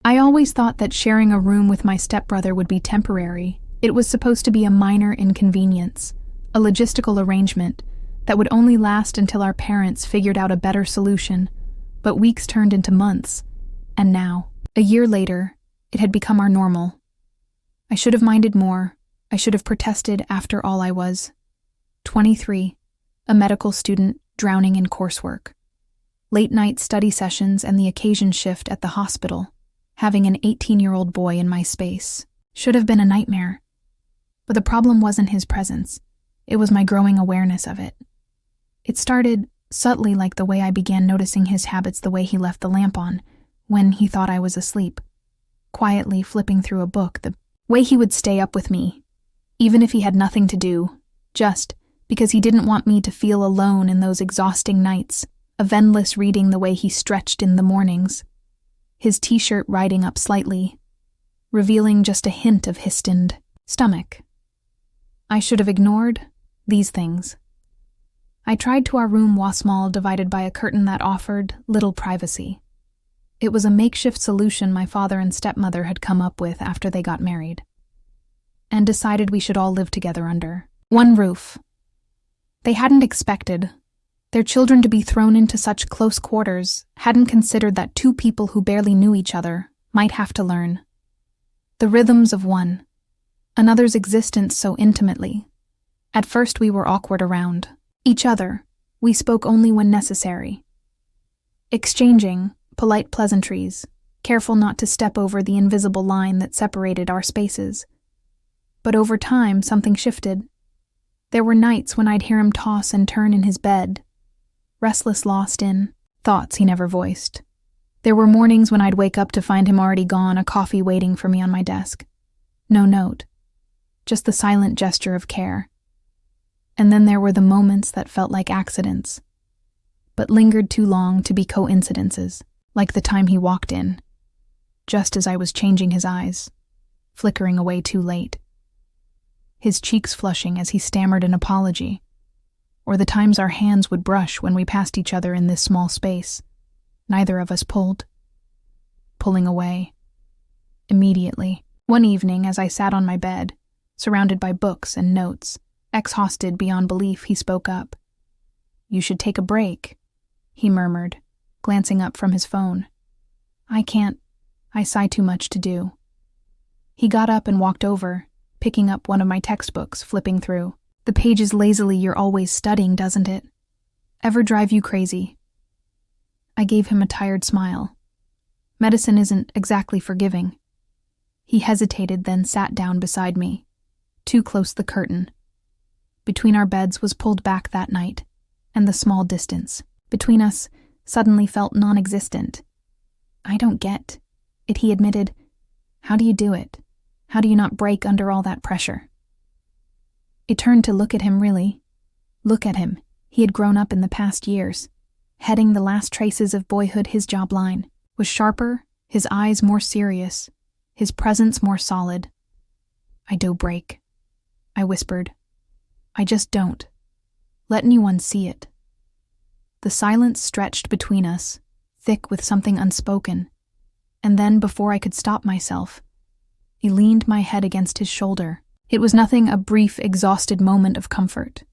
I always thought that sharing a room with my stepbrother would be temporary. It was supposed to be a minor inconvenience, a logistical arrangement that would only last until our parents figured out a better solution. But weeks turned into months, and now, a year later, it had become our normal. I should have minded more. I should have protested. After all, I was 23, a medical student drowning in coursework. Late-night study sessions and the occasion shift at the hospital. Having an 18-year-old boy in my space should have been a nightmare. But the problem wasn't his presence. It was my growing awareness of it. It started subtly, like the way I began noticing his habits, the way he left the lamp on when he thought I was asleep, quietly flipping through a book, the way he would stay up with me, even if he had nothing to do, just because he didn't want me to feel alone in those exhausting nights, of endless reading, the way he stretched in the mornings, his t-shirt riding up slightly, revealing just a hint of his stiffened stomach. I should have ignored these things. I tried to our room, was small, divided by a curtain that offered little privacy. It was a makeshift solution my father and stepmother had come up with after they got married, and decided we should all live together under one roof. They hadn't expected their children to be thrown into such close quarters, hadn't considered that two people who barely knew each other might have to learn the rhythms of one another's existence so intimately. At first we were awkward around each other. We spoke only when necessary, exchanging polite pleasantries, careful not to step over the invisible line that separated our spaces. But over time, something shifted. There were nights when I'd hear him toss and turn in his bed, restless, lost in thoughts he never voiced. There were mornings when I'd wake up to find him already gone, a coffee waiting for me on my desk. No note, just the silent gesture of care. And then there were the moments that felt like accidents, but lingered too long to be coincidences, like the time he walked in, just as I was changing his eyes, flickering away too late, his cheeks flushing as he stammered an apology, or the times our hands would brush when we passed each other in this small space, neither of us pulling away. Immediately, one evening as I sat on my bed, surrounded by books and notes, exhausted beyond belief, he spoke up. "You should take a break," he murmured, glancing up from his phone. "I can't. I sigh too much to do." He got up and walked over, picking up one of my textbooks, flipping through the pages lazily. "You're always studying, doesn't it? Ever drive you crazy?" I gave him a tired smile. Medicine isn't exactly forgiving. He hesitated, then sat down beside me, too close. The curtain between our beds was pulled back that night, and the small distance between us suddenly felt non-existent. "I don't get it," he admitted. "How do you do it? How do you not break under all that pressure?" It turned to look at him, really. Look at him. He had grown up in the past years, heading the last traces of boyhood. His jawline was sharper, his eyes more serious, his presence more solid. "I do break," I whispered. "I just don't let anyone see it." The silence stretched between us, thick with something unspoken, and then, before I could stop myself, I leaned my head against his shoulder. It was nothing, a brief, exhausted moment of comfort.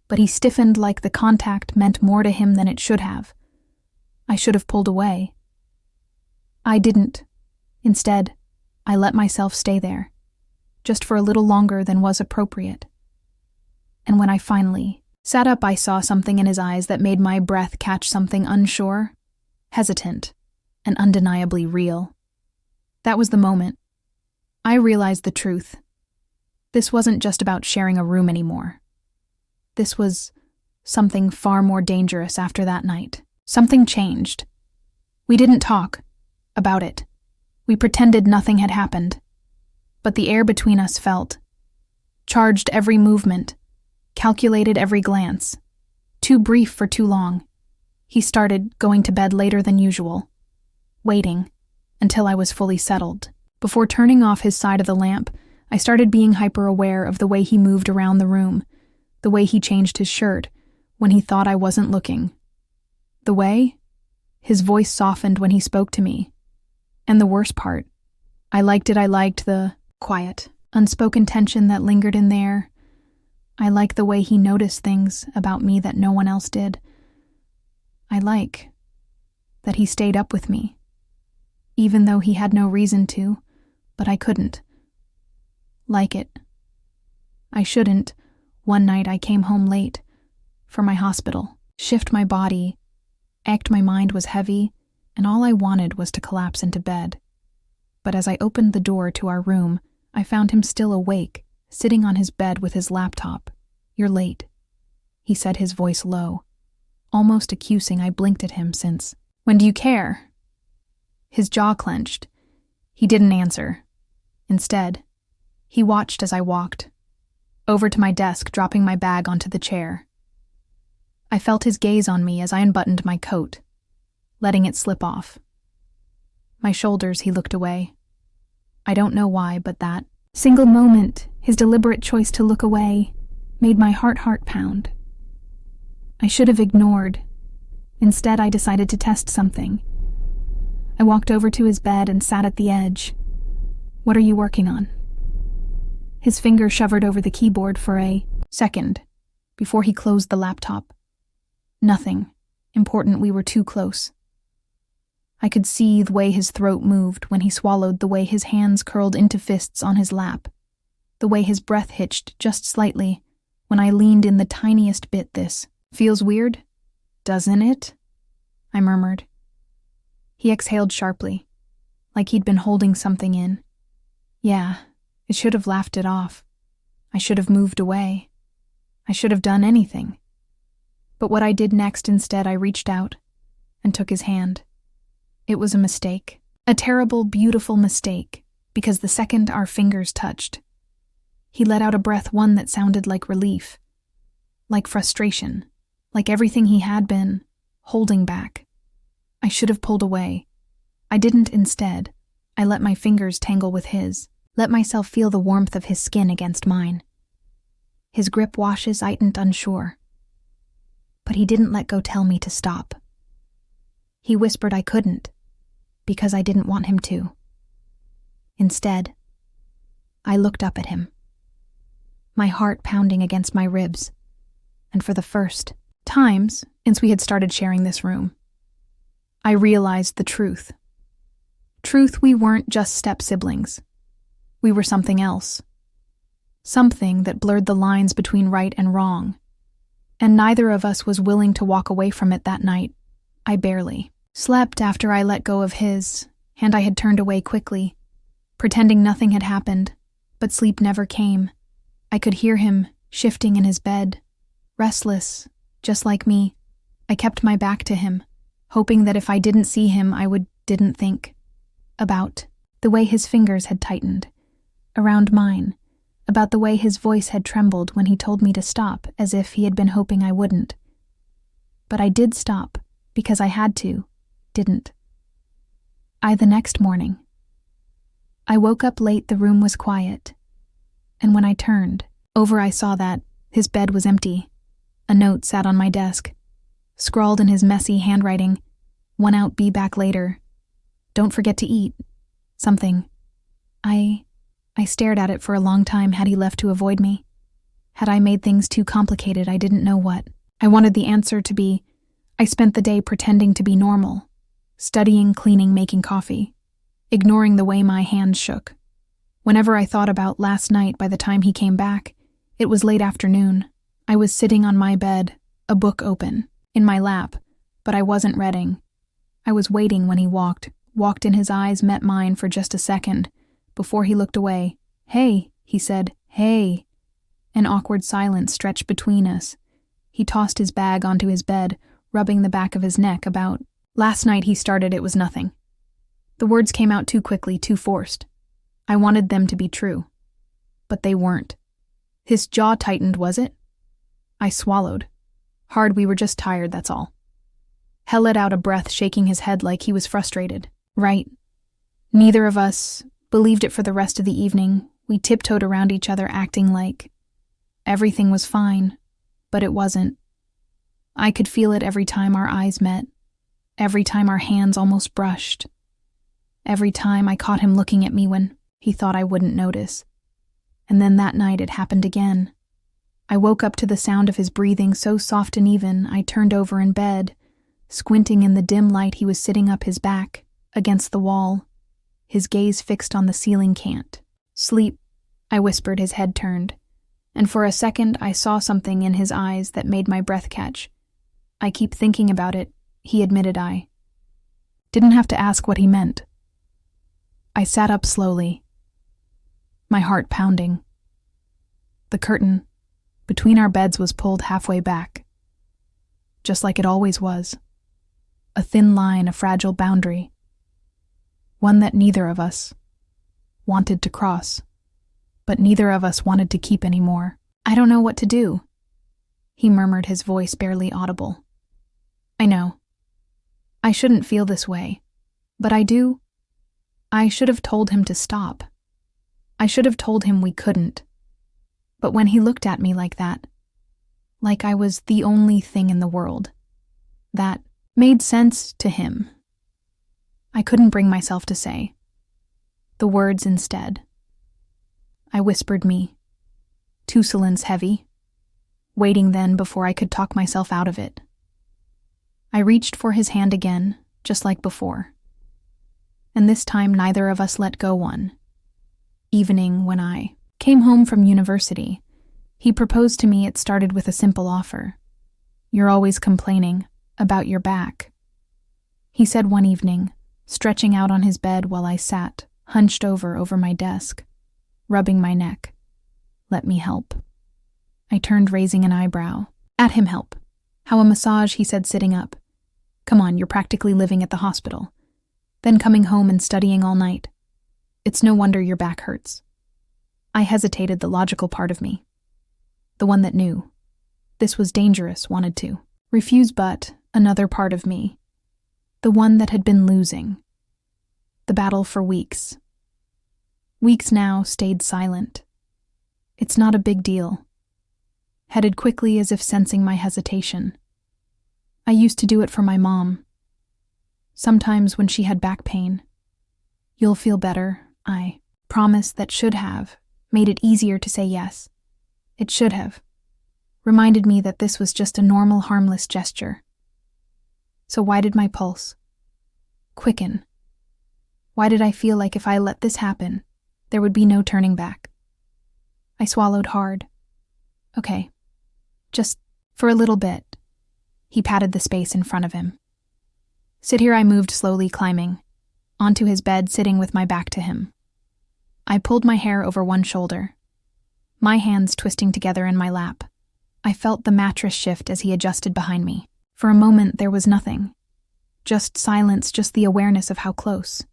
But he stiffened, like the contact meant more to him than it should have. I should have pulled away. I didn't. Instead, I let myself stay there, just for a little longer than was appropriate. And when I finally sat up, I saw something in his eyes that made my breath catch, something unsure, hesitant, and undeniably real. That was the moment I realized the truth. This wasn't just about sharing a room anymore. This was something far more dangerous. After that night, something changed. We didn't talk about it. We pretended nothing had happened. But the air between us felt charged. Every movement, calculated every glance. Too brief for too long. He started going to bed later than usual, waiting until I was fully settled. Before turning off his side of the lamp, I started being hyper-aware of the way he moved around the room, the way he changed his shirt when he thought I wasn't looking, the way his voice softened when he spoke to me, And the worst part, I liked the quiet, unspoken tension that lingered in there. I like the way he noticed things about me that no one else did. I like that he stayed up with me, even though he had no reason to, but I couldn't. Like it. I shouldn't. One night I came home late from my hospital, shift my body, act my mind was heavy, and all I wanted was to collapse into bed. But as I opened the door to our room, I found him still awake, sitting on his bed with his laptop. "You're late," he said, his voice low. Almost accusing, I blinked at him since. "When do you care?" His jaw clenched. He didn't answer. Instead, he watched as I walked over to my desk, dropping my bag onto the chair. I felt his gaze on me as I unbuttoned my coat, letting it slip off. My shoulders, he looked away. I don't know why, but that single moment, his deliberate choice to look away, made my heart pound. I should have ignored. Instead, I decided to test something. I walked over to his bed and sat at the edge. "What are you working on?" His finger hovered over the keyboard for a second before he closed the laptop. Nothing important, we were too close. I could see the way his throat moved when he swallowed, the way his hands curled into fists on his lap, the way his breath hitched just slightly when I leaned in the tiniest bit. "This feels weird, doesn't it?" I murmured. He exhaled sharply, like he'd been holding something in. "Yeah, I should have laughed it off. I should have moved away. I should have done anything. But what I did next, instead, I reached out and took his hand. It was a mistake, a terrible, beautiful mistake, because the second our fingers touched, he let out a breath, one that sounded like relief, like frustration, like everything he had been holding back. I should have pulled away. I didn't. Instead, I let my fingers tangle with his, let myself feel the warmth of his skin against mine. His grip washes, I wasn't unsure. But he didn't let go, tell me to stop. He whispered I couldn't, because I didn't want him to. Instead, I looked up at him, my heart pounding against my ribs, and for the first times since we had started sharing this room, I realized the truth. We weren't just step-siblings. We were something else. Something that blurred the lines between right and wrong. And neither of us was willing to walk away from it that night. I barely slept after I let go of his, and I had turned away quickly, pretending nothing had happened, but sleep never came. I could hear him shifting in his bed, restless, just like me. I kept my back to him, hoping that if I didn't see him, didn't think about the way his fingers had tightened around mine, about the way his voice had trembled when he told me to stop, as if he had been hoping I wouldn't. But I did stop, because I had to, didn't I? The next morning, I woke up late. The room was quiet, and when I turned over, I saw that his bed was empty. A note sat on my desk, scrawled in his messy handwriting. "One out, be back later. Don't forget to eat. Something." I stared at it for a long time. Had he left to avoid me? Had I made things too complicated? I didn't know what. I wanted the answer to be, I spent the day pretending to be normal, studying, cleaning, making coffee, ignoring the way my hands shook. Whenever I thought about last night, by the time he came back, it was late afternoon. I was sitting on my bed, a book open, in my lap, but I wasn't reading. I was waiting when he walked in. His eyes met mine for just a second, before he looked away. "Hey," he said, "hey." An awkward silence stretched between us. He tossed his bag onto his bed, rubbing the back of his neck. "About last night," he started. It was nothing. The words came out too quickly, too forced. I wanted them to be true, but they weren't. His jaw tightened. Was it? I swallowed. Hard. "We were just tired, that's all." Hell let out a breath, shaking his head like he was frustrated. "Right." Neither of us believed it. For the rest of the evening, we tiptoed around each other, acting like everything was fine, but it wasn't. I could feel it every time our eyes met, every time our hands almost brushed, Every time I caught him looking at me when he thought I wouldn't notice. And then that night it happened again. I woke up to the sound of his breathing so soft and even, I turned over in bed. Squinting in the dim light, he was sitting up his back, against the wall, his gaze fixed on the ceiling. Can't sleep, I whispered, his head turned. And for a second I saw something in his eyes that made my breath catch. I keep thinking about it, he admitted. I didn't have to ask what he meant. I sat up slowly, my heart pounding. The curtain between our beds was pulled halfway back, just like it always was. A thin line, a fragile boundary, one that neither of us wanted to cross, but neither of us wanted to keep anymore. I don't know what to do, he murmured, his voice barely audible. I know. I shouldn't feel this way, but I do. I should have told him to stop. I should have told him we couldn't. But when he looked at me like that, like I was the only thing in the world, that made sense to him. I couldn't bring myself to say the words instead. I whispered me, Tussalin's heavy, waiting then before I could talk myself out of it. I reached for his hand again, just like before. And this time neither of us let go. One evening when I came home from university, he proposed to me. It started with a simple offer. You're always complaining about your back, he said one evening, stretching out on his bed while I sat, hunched over my desk, rubbing my neck. Let me help. I turned, raising an eyebrow. At him. Help? How, a massage, he said, sitting up. Come on, you're practically living at the hospital. Then coming home and studying all night. It's no wonder your back hurts. I hesitated. The logical part of me, the one that knew this was dangerous, wanted to refuse, but another part of me, the one that had been losing the battle for weeks now, stayed silent. It's not a big deal. Headed quickly as if sensing my hesitation. I used to do it for my mom. Sometimes when she had back pain. You'll feel better, I promised. That should have made it easier to say yes. It should have reminded me that this was just a normal, harmless gesture. So why did my pulse quicken? Why did I feel like if I let this happen, there would be no turning back? I swallowed hard. Okay, just for a little bit. He patted the space in front of him. Sit here. I moved slowly, climbing onto his bed, sitting with my back to him. I pulled my hair over one shoulder, my hands twisting together in my lap. I felt the mattress shift as he adjusted behind me. For a moment there was nothing. Just silence, just the awareness of how close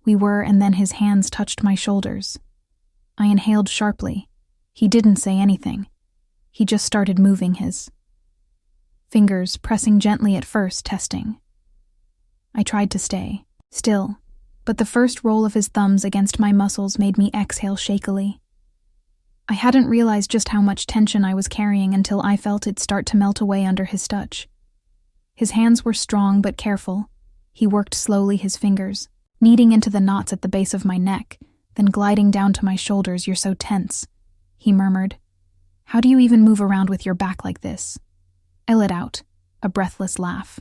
we were, and then his hands touched my shoulders. I inhaled sharply. He didn't say anything. He just started moving his fingers, pressing gently at first, testing. I tried to stay still, but the first roll of his thumbs against my muscles made me exhale shakily. I hadn't realized just how much tension I was carrying until I felt it start to melt away under his touch. His hands were strong but careful. He worked slowly, his fingers kneading into the knots at the base of my neck, then gliding down to my shoulders. You're so tense, he murmured. How do you even move around with your back like this? I let out a breathless laugh.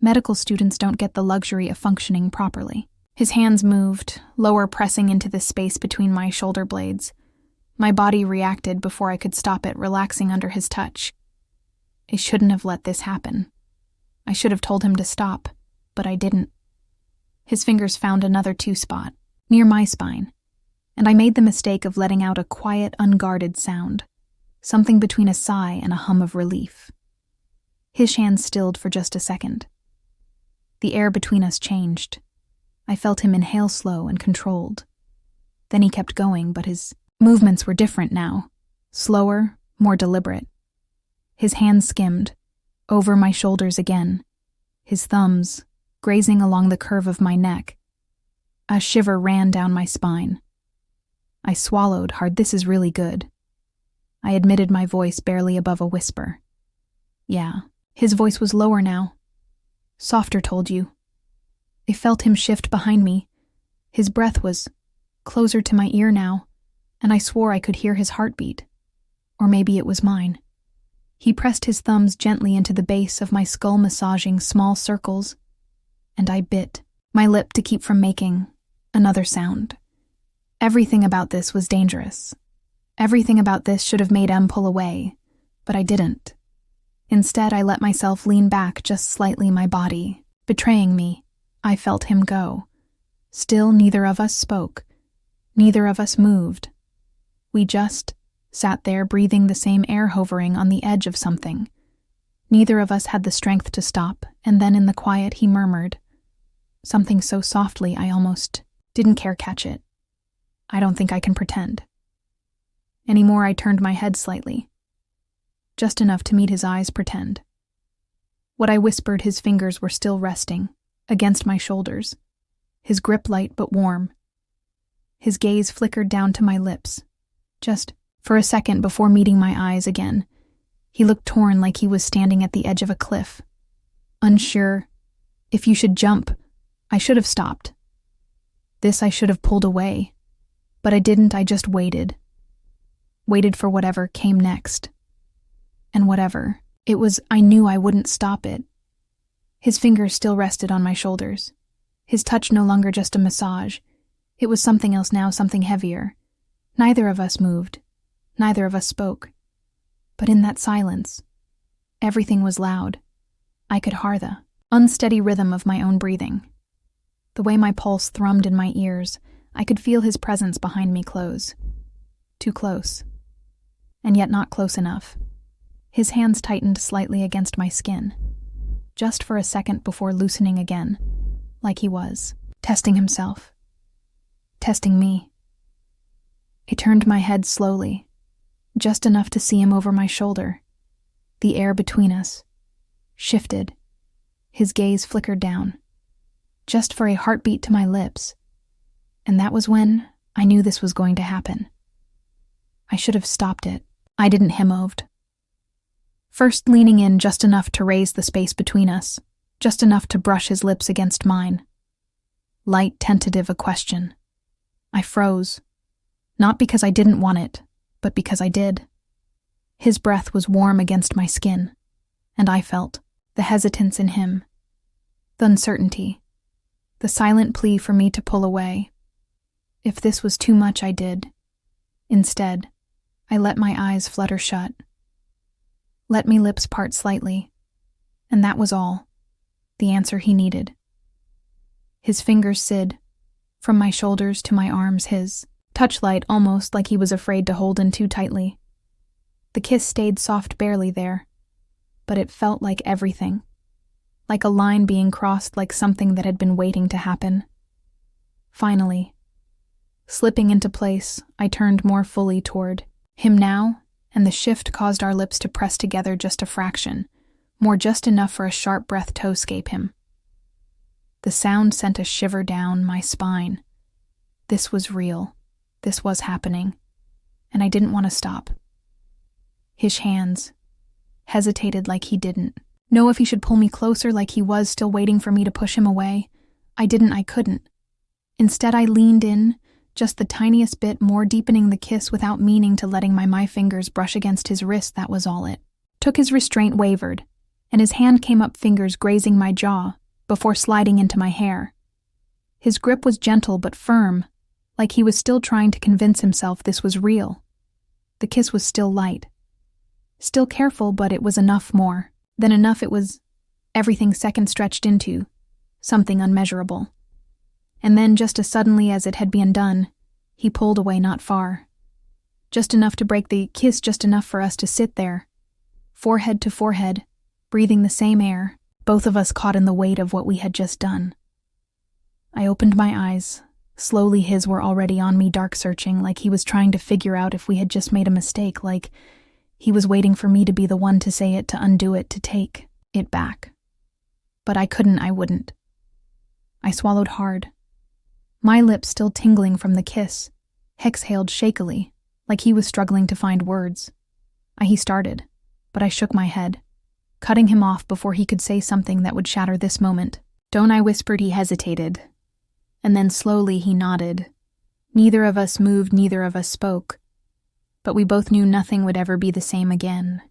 Medical students don't get the luxury of functioning properly. His hands moved, lower, pressing into the space between my shoulder blades. My body reacted before I could stop it, relaxing under his touch. I shouldn't have let this happen. I should have told him to stop, but I didn't. His fingers found another spot near my spine, and I made the mistake of letting out a quiet, unguarded sound, something between a sigh and a hum of relief. His hands stilled for just a second. The air between us changed. I felt him inhale slow and controlled. Then he kept going, but his movements were different now, slower, more deliberate. His hands skimmed over my shoulders again, his thumbs grazing along the curve of my neck. A shiver ran down my spine. I swallowed hard. This is really good, I admitted, my voice barely above a whisper. Yeah, his voice was lower now. Softer. Told you. I felt him shift behind me. His breath was closer to my ear now, and I swore I could hear his heartbeat. Or maybe it was mine. He pressed his thumbs gently into the base of my skull, massaging small circles, and I bit my lip to keep from making another sound. Everything about this was dangerous. Everything about this should have made Em pull away, but I didn't. Instead, I let myself lean back just slightly, my body betraying me. I felt him go. Still, neither of us spoke. Neither of us moved. We just sat there, breathing the same air, hovering on the edge of something. Neither of us had the strength to stop, and then in the quiet he murmured something so softly I almost didn't care catch it. I don't think I can pretend. Anymore, I turned my head slightly, just enough to meet his eyes. Pretend. What I whispered, his fingers were still resting against my shoulders, his grip light but warm. His gaze flickered down to my lips, just for a second before meeting my eyes again. He looked torn, like he was standing at the edge of a cliff. Unsure if you should jump. I should have stopped. This I should have pulled away. But I didn't. I just waited. Waited for whatever came next. And whatever it was, I knew I wouldn't stop it. His fingers still rested on my shoulders. His touch no longer just a massage. It was something else now, something heavier. Neither of us moved. Neither of us spoke. But in that silence, everything was loud. I could hear the unsteady rhythm of my own breathing. The way my pulse thrummed in my ears, I could feel his presence behind me close. Too close. And yet not close enough. His hands tightened slightly against my skin, just for a second before loosening again, like he was testing himself. Testing me. I turned my head slowly, just enough to see him over my shoulder. The air between us shifted. His gaze flickered down, just for a heartbeat to my lips. And that was when I knew this was going to happen. I should have stopped it. I didn't. He moved. First leaning in just enough to raise the space between us, just enough to brush his lips against mine. Light, tentative, a question. I froze. Not because I didn't want it, but because I did. His breath was warm against my skin, and I felt the hesitance in him, the uncertainty, the silent plea for me to pull away. If this was too much, I did. Instead, I let my eyes flutter shut. Let me lips part slightly, and that was all, the answer he needed. His fingers slid from my shoulders to my arms, his touch light almost like he was afraid to hold in too tightly. The kiss stayed soft, barely there, but it felt like everything, like a line being crossed, like something that had been waiting to happen. Finally, slipping into place, I turned more fully toward him now, and the shift caused our lips to press together just a fraction, more just enough for a sharp breath to escape him. The sound sent a shiver down my spine. This was real. This was happening, and I didn't want to stop. His hands hesitated, like he didn't know if he should pull me closer, like he was still waiting for me to push him away. I couldn't. Instead, I leaned in, just the tiniest bit more, deepening the kiss without meaning to, letting my fingers brush against his wrist. That was all it took. His restraint wavered, and his hand came up, fingers grazing my jaw before sliding into my hair. His grip was gentle but firm, like he was still trying to convince himself this was real. The kiss was still light, still careful, but it was enough, more than enough. It was everything second stretched into something unmeasurable. And then, just as suddenly as it had been done, he pulled away, not far. Just enough to break the kiss, just enough for us to sit there, forehead to forehead, breathing the same air, both of us caught in the weight of what we had just done. I opened my eyes. Slowly, his were already on me, dark, searching, like he was trying to figure out if we had just made a mistake, like he was waiting for me to be the one to say it, to undo it, to take it back. But I couldn't, I wouldn't. I swallowed hard. My lips still tingling from the kiss, exhaled shakily, like he was struggling to find words. He started, but I shook my head, cutting him off before he could say something that would shatter this moment. Don't I whispered. He hesitated, and then slowly he nodded. Neither of us moved, neither of us spoke, but we both knew nothing would ever be the same again.